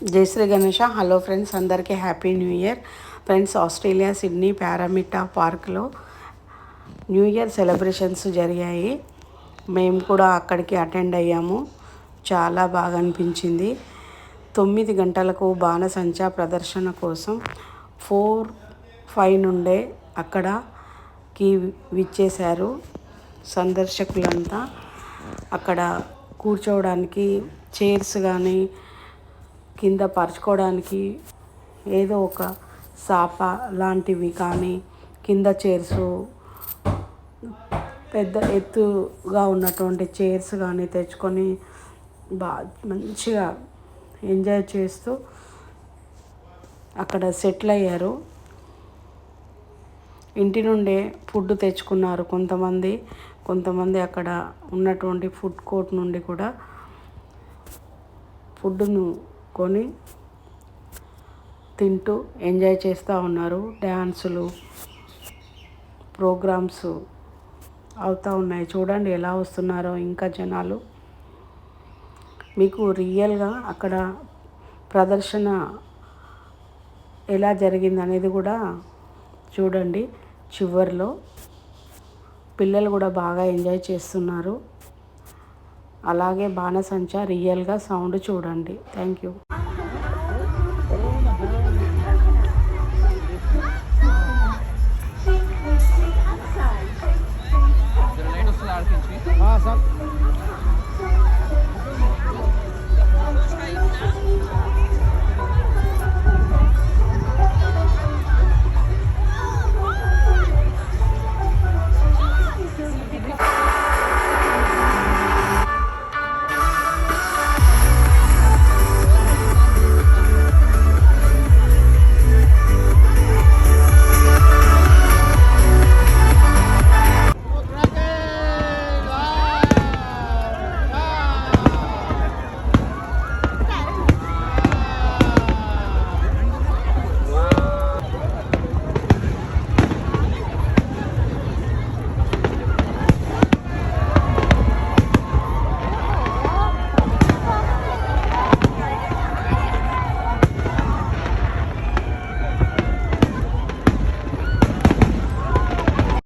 జై Shri Ganesha. Hello friends, అందరికీ happy new year. Friends, Australia Sydney Parramatta పార్క్లో న్యూ ఇయర్ సెలబ్రేషన్స్ జరిగాయి. మేము కూడా అక్కడికి అటెండ్ అయ్యాము. చాలా బాగా అనిపించింది. 9 గంటలకు బాణసంచా ప్రదర్శన కోసం 4-5 నుండే అక్కడకి విచ్చేశారు సందర్శకులంతా. అక్కడ కూర్చోవడానికి చైర్స్ కానీ, కింద పరుచుకోవడానికి ఏదో ఒక సాప లాంటివి కానీ, కింద చైర్స్, పెద్ద ఎత్తుగా ఉన్నటువంటి చైర్స్ కానీ తెచ్చుకొని మంచిగా ఎంజాయ్ చేస్తూ అక్కడ సెటిల్ అయ్యారు. ఇంటి నుండే ఫుడ్ తెచ్చుకున్నారు కొంతమంది అక్కడ ఉన్నటువంటి ఫుడ్ కోర్ట్ నుండి కూడా ఫుడ్ను కొని తింటూ ఎంజాయ్ చేస్తూ ఉన్నారు. డ్యాన్సులు, ప్రోగ్రామ్స్ అవుతూ ఉన్నాయి. చూడండి ఎలా వస్తున్నారో ఇంకా జనాలు. మీకు రియల్గా అక్కడ ప్రదర్శన ఎలా జరిగింది అనేది కూడా చూడండి. చివర్లో పిల్లలు కూడా బాగా ఎంజాయ్ చేస్తున్నారు. అలాగే బాణసంచా రియల్గా సౌండ్ చూడండి. Thank you. సార్